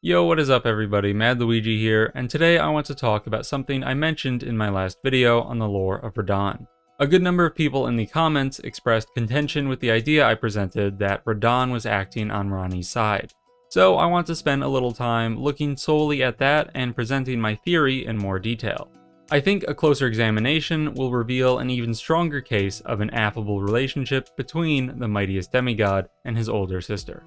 Yo, what is up everybody, Mad Luigi here, and today I want to talk about something I mentioned in my last video on the lore of Radahn. A good number of people in the comments expressed contention with the idea I presented that Radahn was acting on Ranni's side. So I want to spend a little time looking solely at that and presenting my theory in more detail. I think a closer examination will reveal an even stronger case of an affable relationship between the mightiest demigod and his older sister.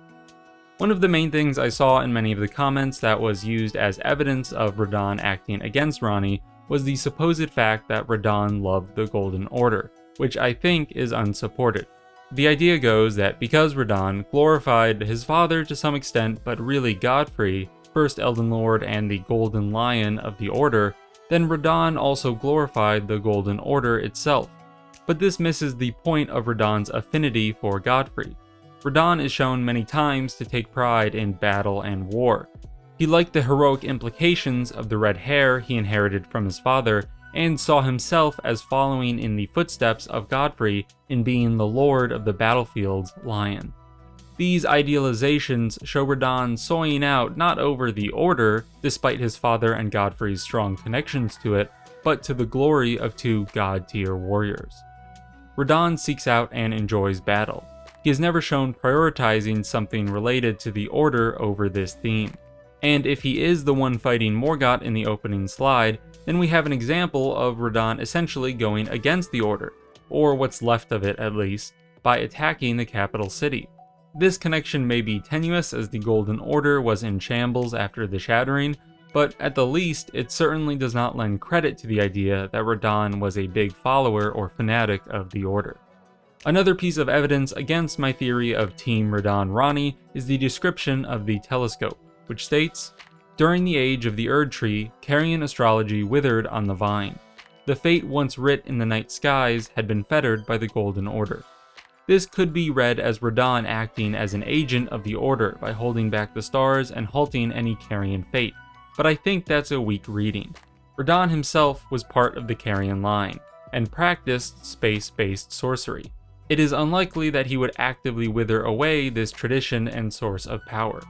One of the main things I saw in many of the comments that was used as evidence of Radahn acting against Ranni was the supposed fact that Radahn loved the Golden Order, which I think is unsupported. The idea goes that because Radahn glorified his father to some extent, but really Godfrey, first Elden Lord and the Golden Lion of the Order, then Radahn also glorified the Golden Order itself. But this misses the point of Radahn's affinity for Godfrey. Radahn is shown many times to take pride in battle and war. He liked the heroic implications of the red hair he inherited from his father, and saw himself as following in the footsteps of Godfrey in being the lord of the battlefield's lion. These idealizations show Radahn soying out not over the Order, despite his father and Godfrey's strong connections to it, but to the glory of two god-tier warriors. Radahn seeks out and enjoys battle. He is never shown prioritizing something related to the Order over this theme. And if he is the one fighting Morgott in the opening slide, then we have an example of Radahn essentially going against the Order, or what's left of it at least, by attacking the capital city. This connection may be tenuous as the Golden Order was in shambles after the Shattering, but at the least, it certainly does not lend credit to the idea that Radahn was a big follower or fanatic of the Order. Another piece of evidence against my theory of Team Radahn-Ranni is the description of the telescope, which states, "During the age of the Erd Tree, Carian astrology withered on the vine. The fate once writ in the night skies had been fettered by the Golden Order." This could be read as Radahn acting as an agent of the Order by holding back the stars and halting any Carian fate, but I think that's a weak reading. Radahn himself was part of the Carian line, and practiced space-based sorcery. It is unlikely that he would actively wither away this tradition and source of power.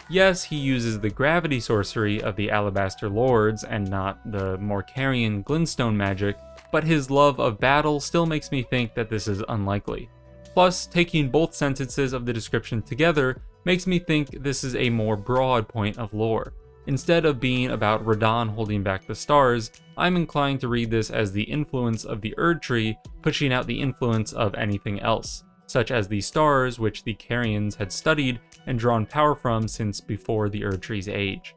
Yes, he uses the gravity sorcery of the Alabaster Lords and not the more Carian glintstone magic, but his love of battle still makes me think that this is unlikely. Plus, taking both sentences of the description together makes me think this is a more broad point of lore. Instead of being about Radahn holding back the stars, I'm inclined to read this as the influence of the Erd Tree pushing out the influence of anything else, such as the stars which the Carians had studied and drawn power from since before the Erd Tree's age.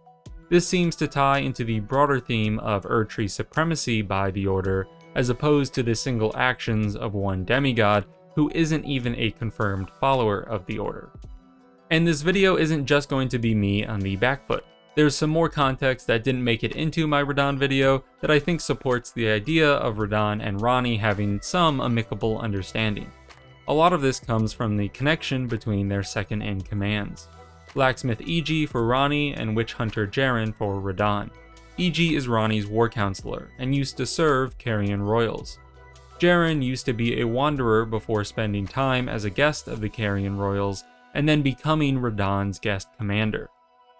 This seems to tie into the broader theme of Erd Tree supremacy by the Order, as opposed to the single actions of one demigod who isn't even a confirmed follower of the Order. And this video isn't just going to be me on the back foot. There's some more context that didn't make it into my Radahn video that I think supports the idea of Radahn and Ranni having some amicable understanding. A lot of this comes from the connection between their second-in-commands. Blacksmith Iji for Ranni and Witch Hunter Jaren for Radahn. Iji is Ranni's war counselor and used to serve Carian royals. Jaren used to be a wanderer before spending time as a guest of the Carian royals and then becoming Radahn's guest commander.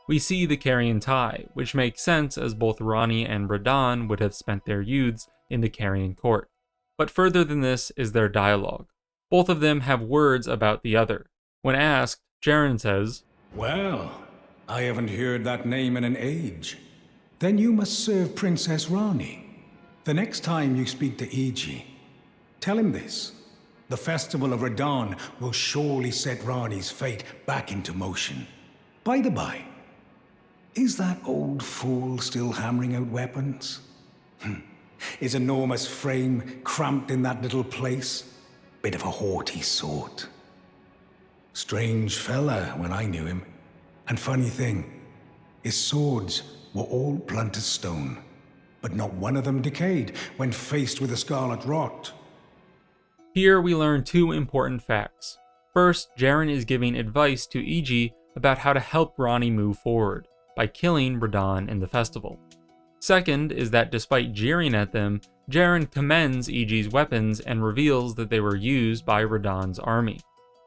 We see the Carian tie, which makes sense as both Ranni and Radahn would have spent their youths in the Carian court. But further than this is their dialogue. Both of them have words about the other. When asked, Jaren says, "Well, I haven't heard that name in an age. Then you must serve Princess Ranni. The next time you speak to Iji, tell him this. The festival of Radahn will surely set Ranni's fate back into motion. By the by, is that old fool still hammering out weapons? His enormous frame cramped in that little place? Bit of a haughty sort. Strange fella when I knew him. And funny thing, his swords were all blunt as stone, but not one of them decayed when faced with a scarlet rot." Here we learn two important facts. First, Jaren is giving advice to Iji about how to help Ranni move forward, by killing Radahn in the festival. Second is that despite jeering at them, Jaren commends Iji's weapons and reveals that they were used by Radahn's army.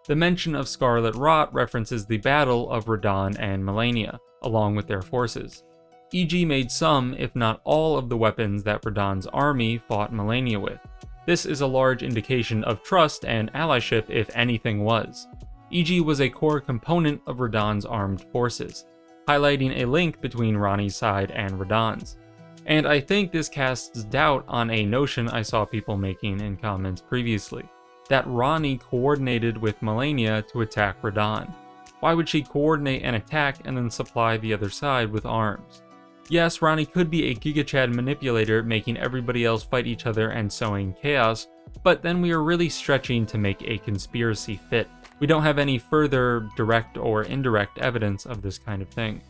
The mention of Scarlet Rot references the Battle of Radahn and Melania, along with their forces. EG made some, if not all, of the weapons that Radahn's army fought Melania with. This is a large indication of trust and allyship if anything was. EG was a core component of Radahn's armed forces, highlighting a link between Ranni's side and Radahn's. And I think this casts doubt on a notion I saw people making in comments previously, that Ranni coordinated with Melania to attack Radahn. Why would she coordinate an attack and then supply the other side with arms? Yes, Ranni could be a Giga Chad manipulator making everybody else fight each other and sowing chaos, but then we are really stretching to make a conspiracy fit. We don't have any further direct or indirect evidence of this kind of thing.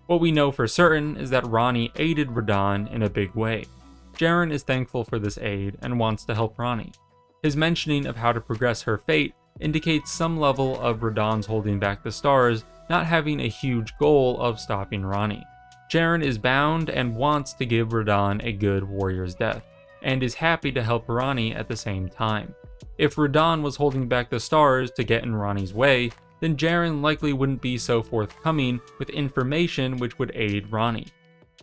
What we know for certain is that Ranni aided Radahn in a big way. Jaren is thankful for this aid and wants to help Ranni. His mentioning of how to progress her fate indicates some level of Radahn's holding back the stars, not having a huge goal of stopping Ranni. Jaren is bound and wants to give Radahn a good warrior's death, and is happy to help Ranni at the same time. If Radahn was holding back the stars to get in Ranni's way, then Jaren likely wouldn't be so forthcoming with information which would aid Ranni.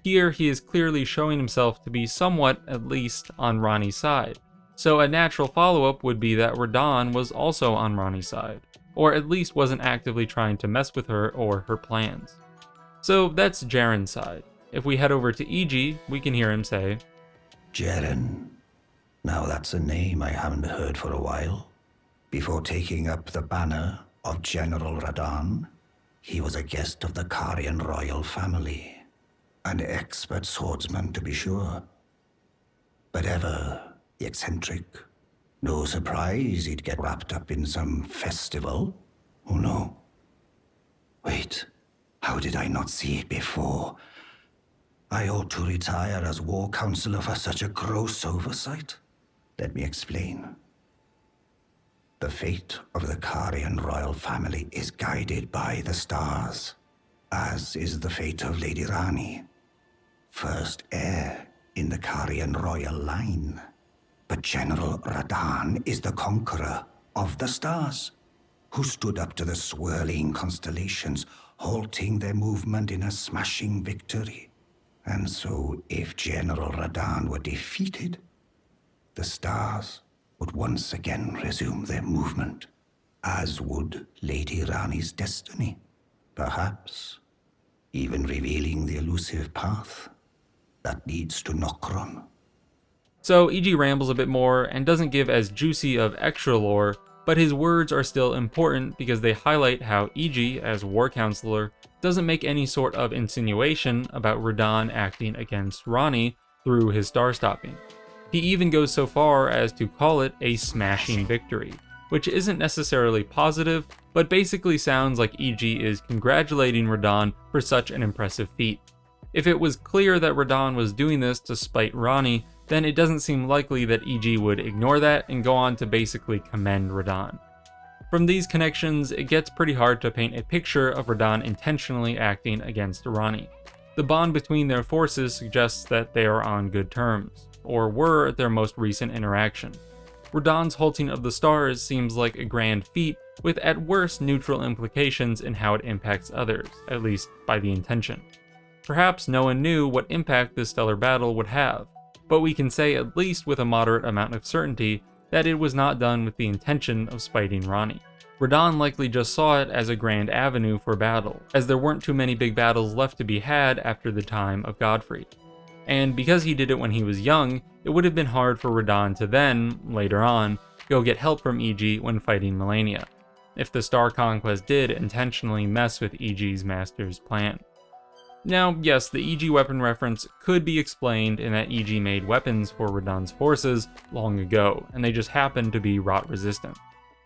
Here he is clearly showing himself to be somewhat, at least, on Ranni's side, so a natural follow-up would be that Radahn was also on Ranni's side, or at least wasn't actively trying to mess with her or her plans. So that's Jaren's side. If we head over to EG, we can hear him say, Jaren. Now that's a name I haven't heard for a while. Before taking up the banner of General Radahn, he was a guest of the Carian royal family. An expert swordsman, to be sure. But ever eccentric. No surprise he'd get wrapped up in some festival. Oh no. Wait. How did I not see it before? I ought to retire as war counselor for such a gross oversight. Let me explain. The fate of the Carian royal family is guided by the stars, as is the fate of Lady Ranni, first heir in the Carian royal line. But General Radahn is the conqueror of the stars, who stood up to the swirling constellations, halting their movement in a smashing victory. And so, if General Radahn were defeated, the stars would once again resume their movement, as would Lady Ranni's destiny, perhaps even revealing the elusive path that leads to Nokron. So EG rambles a bit more and doesn't give as juicy of extra lore, but his words are still important because they highlight how EG, as war counselor, doesn't make any sort of insinuation about Radahn acting against Ranni through his star stopping. He even goes so far as to call it a smashing victory, which isn't necessarily positive, but basically sounds like EG is congratulating Radahn for such an impressive feat. If it was clear that Radahn was doing this to spite Ranni, then it doesn't seem likely that EG would ignore that and go on to basically commend Radahn. From these connections, it gets pretty hard to paint a picture of Radahn intentionally acting against Ranni. The bond between their forces suggests that they are on good terms, or were at their most recent interaction. Radahn's halting of the stars seems like a grand feat, with at worst neutral implications in how it impacts others, at least by the intention. Perhaps no one knew what impact this stellar battle would have, but we can say at least with a moderate amount of certainty that it was not done with the intention of spiting Ranni. Radahn likely just saw it as a grand avenue for battle, as there weren't too many big battles left to be had after the time of Godfrey. And because he did it when he was young, it would have been hard for Radahn to then, later on, go get help from EG when fighting Melania, if the Star Conquest did intentionally mess with EG's master's plan. Now, yes, the EG weapon reference could be explained in that EG made weapons for Radahn's forces long ago, and they just happened to be rot resistant.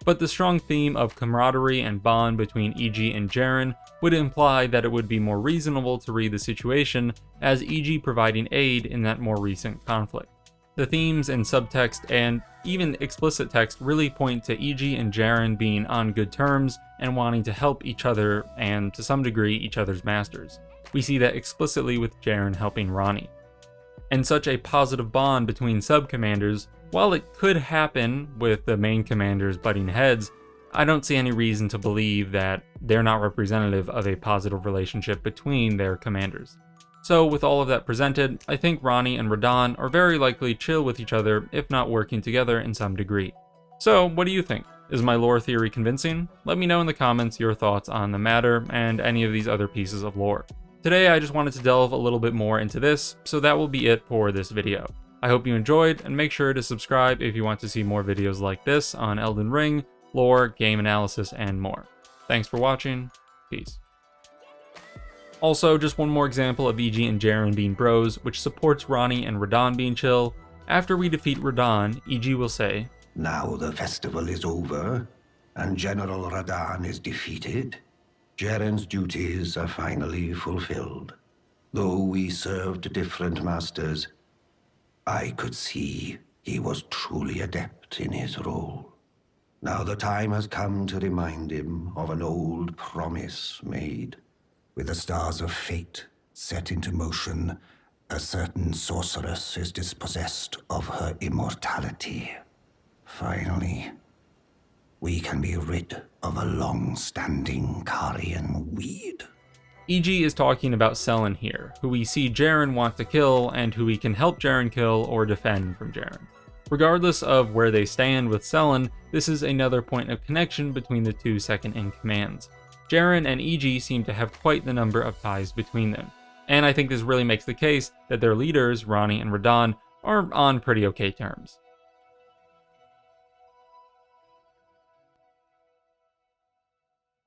But the strong theme of camaraderie and bond between EG and Jaren would imply that it would be more reasonable to read the situation as EG providing aid in that more recent conflict. The themes and subtext and even explicit text really point to EG and Jaren being on good terms and wanting to help each other and, to some degree, each other's masters. We see that explicitly with Jaren helping Ranni. And such a positive bond between sub-commanders, while it could happen with the main commanders butting heads, I don't see any reason to believe that they're not representative of a positive relationship between their commanders. So with all of that presented, I think Ranni and Radahn are very likely chill with each other, if not working together in some degree. So what do you think? Is my lore theory convincing? Let me know in the comments your thoughts on the matter and any of these other pieces of lore. Today I just wanted to delve a little bit more into this, so that will be it for this video. I hope you enjoyed, and make sure to subscribe if you want to see more videos like this on Elden Ring, lore, game analysis, and more. Thanks for watching. Peace. Also, just one more example of Iji and Jaren being bros, which supports Ranni and Radahn being chill. After we defeat Radahn, Iji will say, Now the festival is over, and General Radahn is defeated. Jaren's duties are finally fulfilled. Though we served different masters, I could see he was truly adept in his role. Now the time has come to remind him of an old promise made. With the stars of fate set into motion, a certain sorceress is dispossessed of her immortality. Finally, we can be rid of a long-standing Carian weed. Iji is talking about Sellen here, who we see Jaren want to kill and who we can help Jaren kill or defend from Jaren. Regardless of where they stand with Sellen, this is another point of connection between the two second-in-commands. Jaren and Iji seem to have quite the number of ties between them, and I think this really makes the case that their leaders, Ranni and Radahn, are on pretty okay terms.